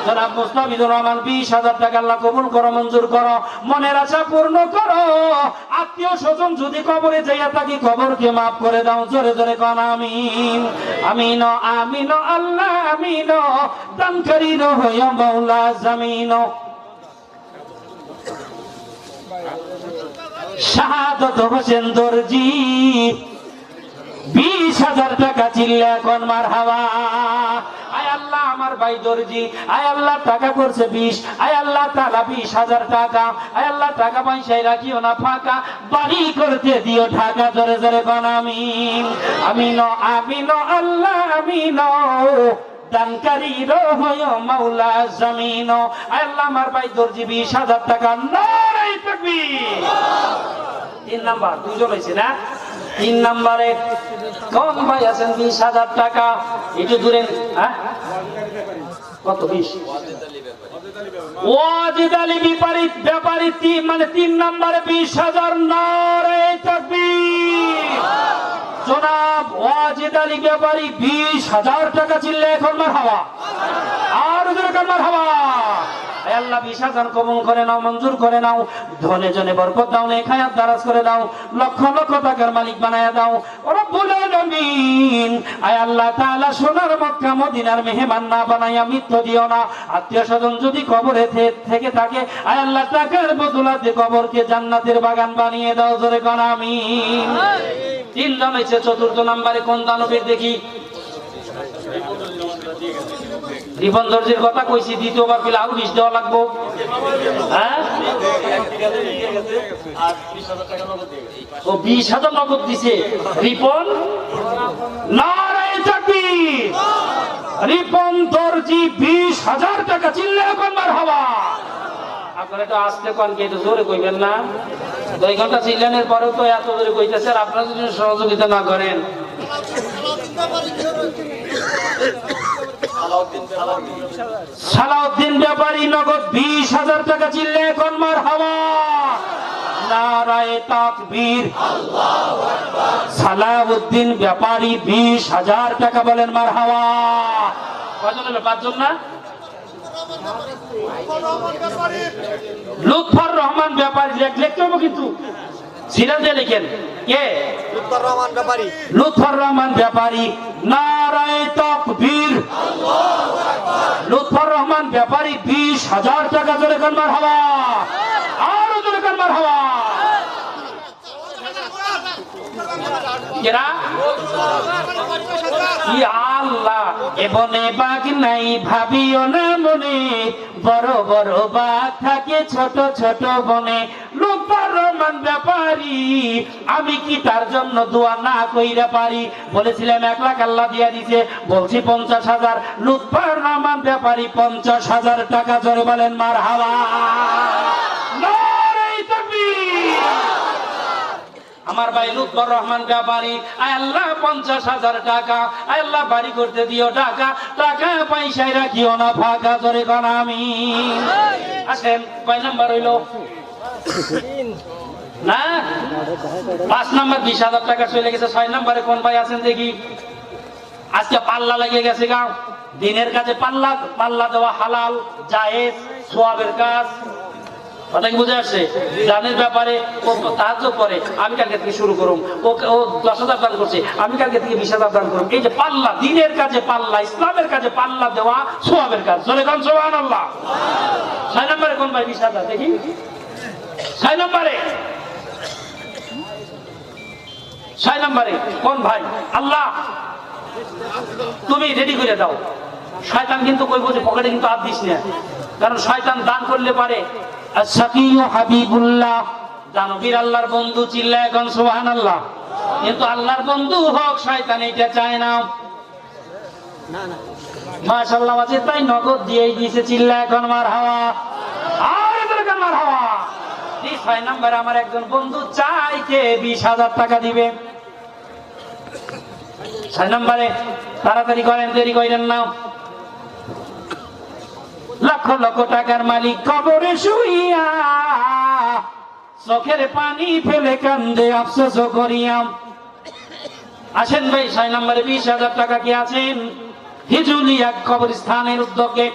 জনাব মুস্তাফিজুর রহমান 20,000 টাকা আল্লাহ কবুল করো, মঞ্জুর করো, মনের আশা পূর্ণ করো। আত্মীয় স্বজন যদি কবরে যাইয়া থাকি কবরকে মাফ করে দাও, জোরে জোরে কোন আমিন। আমিন আমিন আল্লাহ আমিন, দানকারীর হয়ে মাওলা জামিন। শাহাদত হোসেন দর্জি 20,000 টাকা, চিল্লা এখন মারহাবা। আয় আল্লাহ আমার ভাই দর্জি, আয় আল্লাহ টাকা করছে 20, আয় আল্লাহ তাআলা 20,000 টাকা, আয় আল্লাহ টাকা পয়সায় রাখিও না ফাঁকা, বাড়ি করতে দিও ঢাকা, জোরে জোরে কোন আমিন। আমিন আমিন আল্লাহ আমিন, দানকারীর হয় মাওলা জামিন। আয় আল্লাহ আমার ভাই দর্জি 20,000 টাকা, নারে তাকবীর। 3 নাম্বার, দুইজন হয়েছে না? 3 নাম্বারে কোন ভাই আছেন 20,000 টাকা? একটু দূরে, হ্যাঁ কত? 20 ওয়াজিদ আলী ব্যাপারী মানে 3 নাম্বারে 20,000, নারে তাকবীর। জনাব ওয়াজিদ আলী ব্যাপারী 20,000 টাকা, চিল্লা এখন মারহাবা, আর জোরে কান মারহাবা। আল্লাহ 20,000 কবুল করে নাও, মঞ্জুর করে নাও, ধনে জনে বরকত দাও, নেখায়াত দারাজ করে দাও, লক্ষ লক্ষ টাকার মালিক বানায়া দাও রব্বুল আলামিন। আয় আল্লাহ তাআলা সোনার মক্কা মদিনার মেহমান না বানাইয়া মৃত্যু দিও না। আত্মীয় স্বজন যদি কবরে থেকে থাকে আয় আল্লাহ টাকার বদলাতে কবরকে জান্নাতের বাগান বানিয়ে দাও, জোরে কোন আমিন। 3 জন হয়েছে। 4th নাম্বারে কোন দানবীর দেখি? রিপন দর্জির কথা কইছি, দ্বিতীয়বার পেলে আরো 20 দেওয়া লাগবো। হ্যাঁ ও 20,000 নগদ দিছে রিপন, নারে তাকবীর। রিপন দর্জি 20,000 টাকা, চিল্লা এখন মারহাবা। আপনারা একটু আসতে কোন কি একটু জোরে কইবেন না? 2 ঘন্টা চিল্লানোর পরেও তো এত জোরে কইতেছে, আর আপনারা যদি সহযোগিতা না করেন। সালাউদ্দিন ব্যাপারী নগদ 20,000 টাকা, চিল্লা এখন মারহাবা, নারায়ে তাকবীর, আল্লাহু আকবার। সালাউদ্দিন ব্যাপারী 20,000 টাকা, বলেন মারহাবা। কয়জন হলো? 5 জন না? লুৎফর রহমান ব্যাপারী লিখতে হবে কিন্তু, সিরিয়াল দিয়ে লিখেন। কে? লুৎফর রহমান ব্যাপারী। লুৎফর রহমান ব্যাপারী, নারায়ে তাকবীর, আল্লাহু আকবার। লুৎফর রহমান ব্যাপারী 20,000 টাকা, জোরে কান মারহাবা, আর জোরে কান মারহাবা। কেরা? কি আল্লাহ, এ বনে বাঘ নাই ভাবিও না মনে, বড় বড় বাঘ থাকে ছোট ছোট বনে। লুৎফর রহমান ব্যাপারী, আমি কি তার জন্য দোয়া না কইরা পারি? বলেছিলাম 1 লাখ, আল্লাহ দিয়া দিছে, বলছি 50,000। লুৎফর রহমান ব্যাপারী 50,000 টাকা, জোরে বলেন মারহাবা, নারে তাকবীর। আমার ভাই লুৎফর রহমান ব্যাপারী, আয় আল্লাহ 50,000 টাকা, আয় আল্লাহ বাড়ি করতে দিও টাকা, টাকা পয়সায় রাখিও না ফাঁকা, জোরে কোন আমিন। আসেন, কয় নাম্বার হইল? না, 5 নাম্বার 20,000 টাকা চলে গেছে। 6 নাম্বারে কোন ভাই আছেন দেখি? আজকে পাল্লা লেগে গেছে গাও, দিনের কাজে পাল্লা দেওয়া হালাল, জায়েজ, সওয়াবের কাজ। কথা কি বুঝে আসছে? দানের ব্যাপারে ও তাহাজ্জুদ করে, আমি কালকে থেকে শুরু করুম। ও 10,000 দান করছে, আমি কালকে থেকে 20,000 দান করুম। এই যে পাল্লা, দিনের কাজে পাল্লা, ইসলামের কাজে পাল্লা দেওয়া সওয়াবের কাজ, জোরে কোন সুবহানাল্লাহ। 6 নম্বরে কোন ভাই 20,000 দেখি? 6 নম্বরে, 6 নম্বরে কোন ভাই? আল্লাহ তুমি রেডি করে দাও। শয়তান কিন্তু কইবো যে পকেটে কিন্তু হাত দিস না, কারণ শয়তান দান করলে পারে। আস-সাকিয়ু হাবিবুল্লাহ, দানবীর আল্লাহর বন্ধু, চিল্লা এখন সুবহানাল্লাহ। কিন্তু আল্লাহর বন্ধু হোক শয়তান এটা চায় না। মাশাআল্লাহ, মাঝে তাই নগদ দিয়েই দিয়েছে, চিল্লা এখন মারহাবা, আর এদের এখন মারহাবা। 6 নম্বরে আমার একজন বন্ধু চাইতে 20,000 টাকা দিবে। 6 নম্বরে তাড়াতাড়ি করেন, দেরি করেন না। লক্ষ লক্ষ টাকার মালিক কবরে শুইয়া, চোখের পানি ফেলে কান্দে আফসোস করিয়া। আসেন ভাই, 6 নম্বরে 20,000 টাকা কি আছেন? হিজুলিয়া কবরস্থানের উদ্যোগে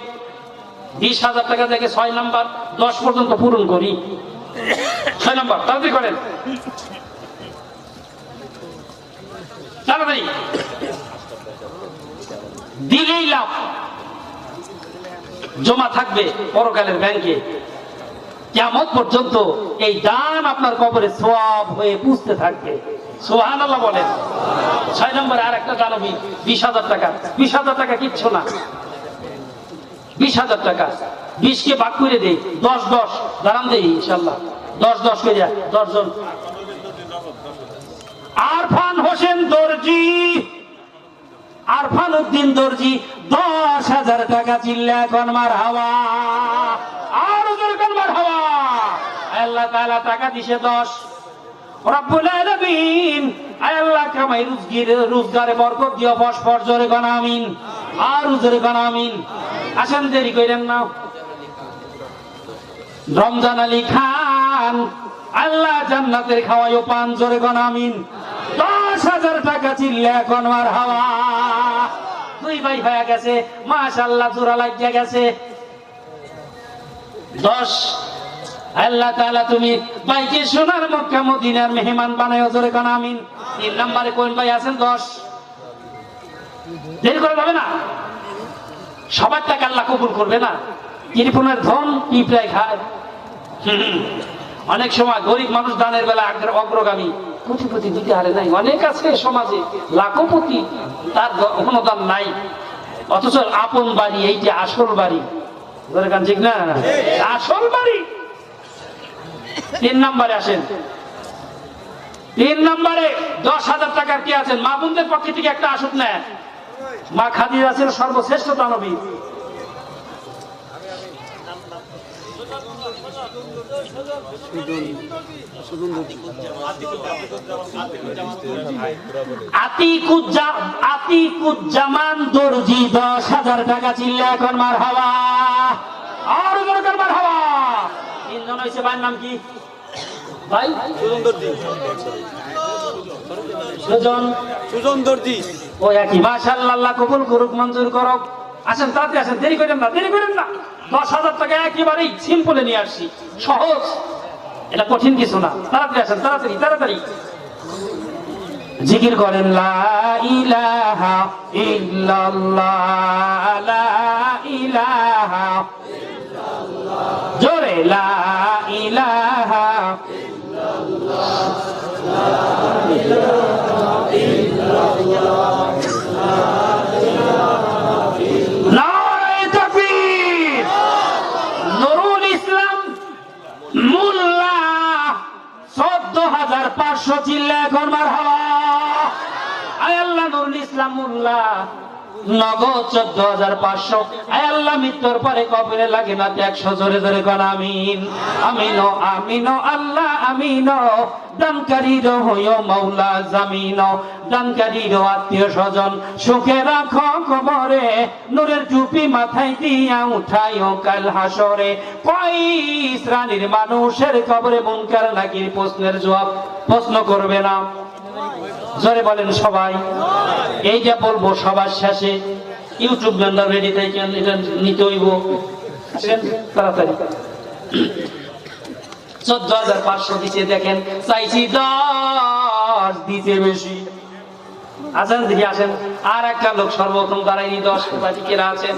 20,000 টাকা থেকে 6 নাম্বার 10 পর্যন্ত পূরণ করি। 6 নাম্বার তাড়াতাড়ি করেন, তাড়াতাড়ি দিলেই লাভ, জমা থাকবে পরকালের ব্যাংকে। কিয়ামত পর্যন্ত এই দান আপনার কবরে সওয়াব হয়ে পুষতে থাকবে। সুবহানাল্লাহ বলেন। 6 নম্বরে আর একটা জানবি 20,000 টাকা। 20,000 টাকা কিচ্ছু না। 20,000 টাকা 20 কে ভাগ করে দেই, 10 দাঁড়ান দেই ইনশাআল্লাহ। 10 করে 10 জন। আরফান হোসেন দর্জি, আরফান উদ্দিন দর্জি 10,000 টাকা চিল্লা এখন মারহাবা। আর জোরে কোন মারহাবা। আল্লাহ তাআলা টাকা দিছে 10। রব্বুল আলামিন আল্লাহ কামাই রোজগারে বরকত দিও, ফসফর জোরে কোন আমিন। আর জোরে কোন আমিন। আসেন দেরি করেন না। রমজান আলী খান আল্লাহ জান্নাতের খাওয়াইও পান, জোরে কোন আমিন। 10,000 টাকা চিল্লা এখন মারহাবা। দুই ভাই হয়ে গেছে মাশাআল্লাহ, জোড়া লাগিয়া গেছে 10। আল্লাহ তাআলা তুমি ভাইকে সোনার মক্কা মদিনার মেহমান বানায়ো, জোরে কোন আমিন। 3 নম্বরে কোন ভাই আছেন 10? দেরি করে যাবে না, সবার টাকা আল্লাহ কবুল করবে না। কৃপণের ধন পিঁপড়ায় খায়। অনেক সময় গরিব মানুষ দানের বেলা অগ্রগামী, কোটিপতি দিতে হারে নাই। অনেক আছে সমাজে লাখপতি, তার অনুদান নাই, অথচ আপন বাড়ি এইটা আসল বাড়ি, ঠিক না? আসল বাড়ি। 3 নম্বরে আসেন। 3 নম্বরে 10,000 টাকার কি আছেন? মা বোনদের পক্ষে থেকে একটা আসুক না। মা খাদিজা ছিল সর্বশ্রেষ্ঠ দানবী। আতিকুজ্জামান দর্জি 10,000 টাকা চিল্লা এখন মারহাবা। আর দরকার মারহাবা। 3 জন হইছে। ভাইয়ের নাম কি ভাই? সুজন দর্জি। ও একই। মাশাআল্লাহ, আল্লাহ কবুল করুক, মঞ্জুর করুক। আসেন তাড়াতাড়ি আসেন, দেরি করেন না, দেরি করেন না। 10,000 টাকা একেবারেই সিম্পলে নিয়ে আসছি, সহজ, এটা কঠিন কিছু না। তাড়াতাড়ি আসেন, তাড়াতাড়ি তাড়াতাড়ি। জিকির করেন লা ইলাহা ইল্লাল্লাহ, লা ইলাহা ইল্লাল্লাহ, জোরে লা ইলাহা ইল্লাল্লাহ, লা ইলাহা ইল্লাল্লাহ, লা ইলাহা ইল্লাল্লাহ। নারে তাকবীর। নুরুল ইসলাম মোল্লা 14,500 চিল্লা এখন মারহাবা। আয় আল্লাহ, নুরুল ইসলাম মোল্লা নগদ 14,500। আয় আল্লাহ, মৃত্যুর পরে কবরে লাগে না 100, জোরে জোরে কোন আমিন। আমিনো আমিনো আল্লাহ আমিনো, দানকারীর হইও মৌলা জামিন, দানকারীর আত্মীয় স্বজন সুখে রাখো কবরে, নূরের টুপি মাথায় দিয়া উঠাইও কাল হাসরে। কয় শ্রেণীর মানুষের কবরে মুনকার নাকির প্রশ্নের জবাব প্রশ্ন করবে না? জোরে বলেন সবাই। এই যে বলবো সবার শেষে, ইউটিউব ব্যান্ডার রেডি থাকেন, এটা নিতে হইব। তাড়াতাড়ি 14,500 দিচ্ছে, দেখেন চাইছি 10, দিতে বেশি। আসেন দেখি, আসেন। আর একটা লোক সর্বপ্রথম দাঁড়াইনি 10 কেরা আছেন।